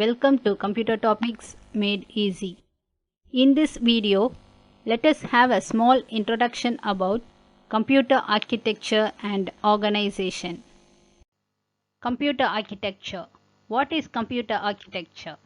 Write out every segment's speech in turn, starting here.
Welcome to Computer Topics Made Easy. In this video, let us have a small introduction about computer architecture and organization. Computer architecture. What is computer architecture?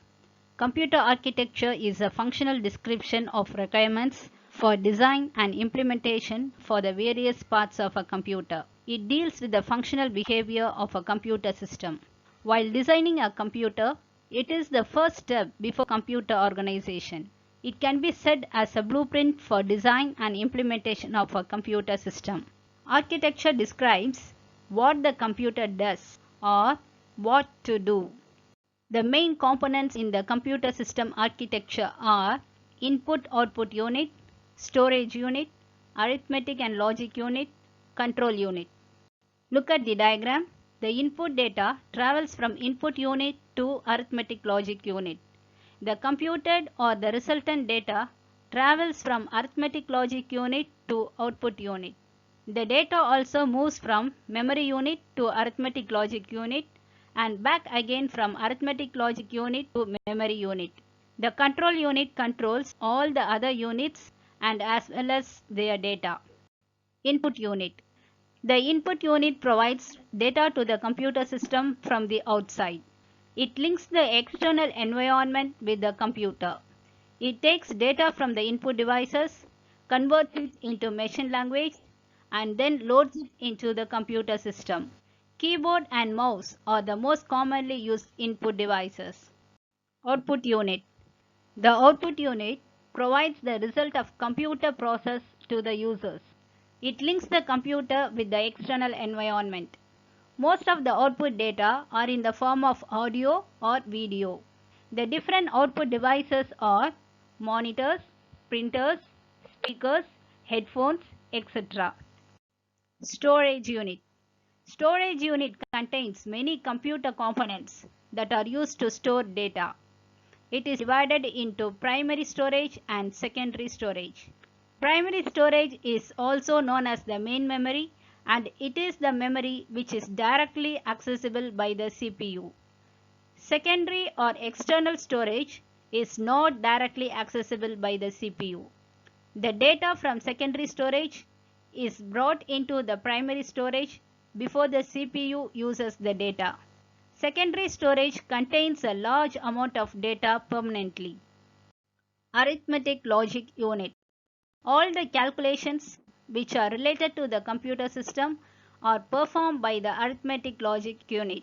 Computer architecture is a functional description of requirements for design and implementation for the various parts of a computer. It deals with the functional behavior of a computer system. While designing a computer, it is the first step before computer organization. It can be said as a blueprint for design and implementation of a computer system. Architecture describes what the computer does or what to do. The main components in the computer system architecture are input-output unit, storage unit, arithmetic and logic unit, control unit. Look at the diagram. The input data travels from input unit to arithmetic logic unit. The computed or the resultant data travels from arithmetic logic unit to output unit. The data also moves from memory unit to arithmetic logic unit and back again from arithmetic logic unit to memory unit. The control unit controls all the other units and as well as their data. Input unit. The input unit provides data to the computer system from the outside. It links the external environment with the computer. It takes data from the input devices, converts it into machine language, and then loads it into the computer system. Keyboard and mouse are the most commonly used input devices. Output unit. The output unit provides the result of computer process to the users. It links the computer with the external environment. Most of the output data are in the form of audio or video. The different output devices are monitors, printers, speakers, headphones, etc. Storage unit. Storage unit contains many computer components that are used to store data. It is divided into primary storage and secondary storage. Primary storage is also known as the main memory, and it is the memory which is directly accessible by the CPU. Secondary or external storage is not directly accessible by the CPU. The data from secondary storage is brought into the primary storage before the CPU uses the data. Secondary storage contains a large amount of data permanently. Arithmetic logic unit. All the calculations which are related to the computer system are performed by the arithmetic logic unit.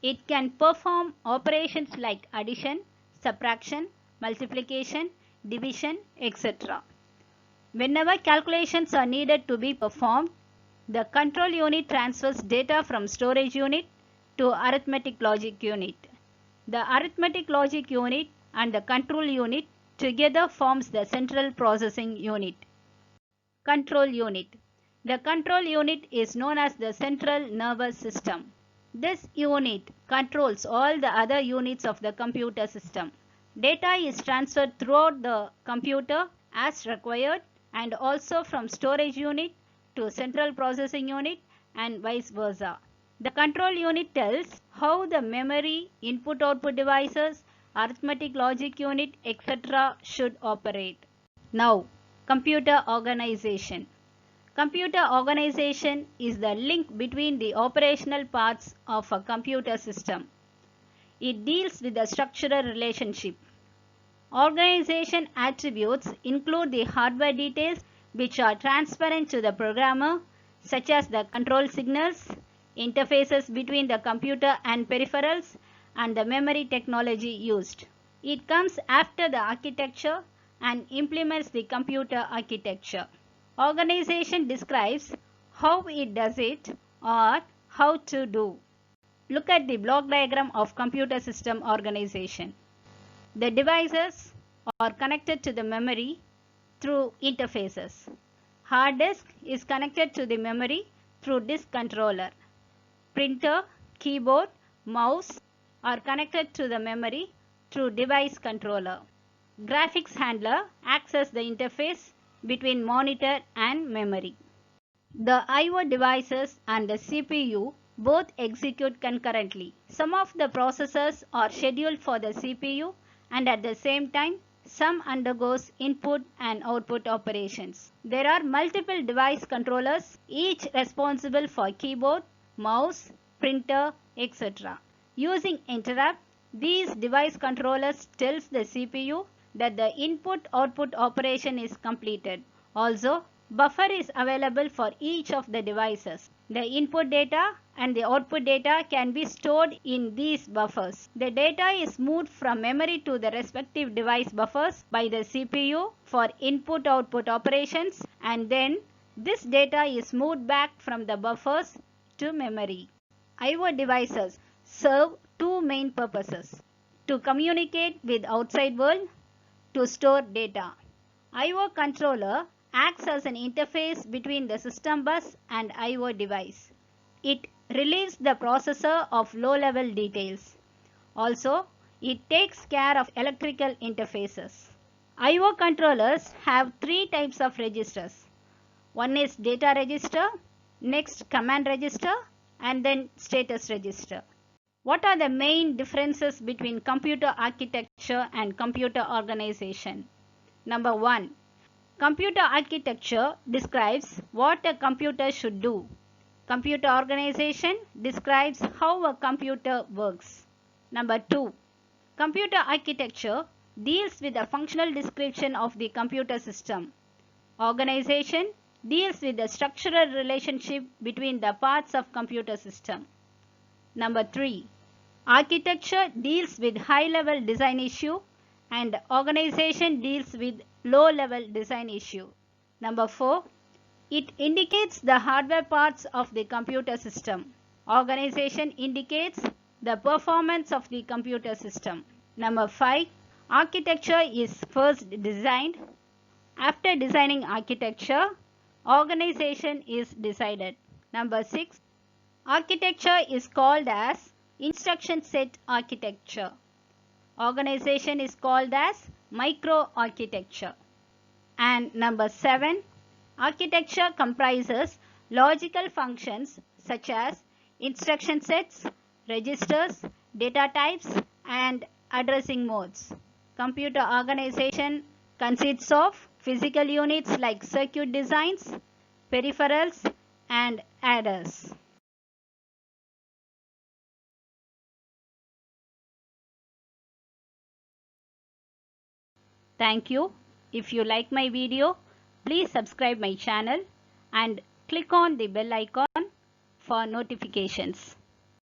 It can perform operations like addition, subtraction, multiplication, division, etc. Whenever calculations are needed to be performed, the control unit transfers data from storage unit to arithmetic logic unit. The arithmetic logic unit and the control unit together forms the central processing unit. Control unit. The control unit is known as the central nervous system. This unit controls all the other units of the computer system. Data is transferred throughout the computer as required and also from storage unit to central processing unit and vice versa. The control unit tells how the memory, input-output devices, arithmetic logic unit, etc. should operate. Now, computer organization. Computer organization is the link between the operational parts of a computer system. It deals with the structural relationship. Organization attributes include the hardware details which are transparent to the programmer, such as the control signals, interfaces between the computer and peripherals, and the memory technology used. It comes after the architecture and implements the computer architecture. Organization describes how it does it or how to do. Look at the block diagram of computer system organization. The devices are connected to the memory through interfaces. Hard disk is connected to the memory through disk controller. Printer, keyboard, mouse are connected to the memory through device controller. Graphics handler acts as the interface between monitor and memory. The I/O devices and the CPU Both execute concurrently. Some of the processors are scheduled for the CPU and at the same time some undergoes input and output operations. There are multiple device controllers, each responsible for keyboard, mouse, printer, etc. Using interrupt, these device controllers tells the CPU that the input-output operation is completed. Also, buffer is available for each of the devices. The input data and the output data can be stored in these buffers. The data is moved from memory to the respective device buffers by the CPU for input-output operations, and then this data is moved back from the buffers to memory. I/O devices serve two main purposes: to communicate with outside world, to store data. I/O controller acts as an interface between the system bus and I/O device. It relieves the processor of low-level details. Also, it takes care of electrical interfaces. I/O controllers have three types of registers. One is data register, next command register, and then status register. What are the main differences between computer architecture and computer organization? Number 1. Computer architecture describes what a computer should do. Computer organization describes how a computer works. Number 2. Computer architecture deals with the functional description of the computer system. Organization deals with the structural relationship between the parts of computer system. Number 3. Architecture deals with high-level design issue and organization deals with low-level design issue. Number 4. It indicates the hardware parts of the computer system. Organization indicates the performance of the computer system. Number 5. Architecture is first designed. After designing architecture, organization is decided. Number 6. Architecture is called as instruction set architecture. Organization is called as microarchitecture. And number 7. Architecture comprises logical functions such as instruction sets, registers, data types, and addressing modes. Computer organization consists of physical units like circuit designs, peripherals, and adders. Thank you. If you like my video, please subscribe my channel and click on the bell icon for notifications.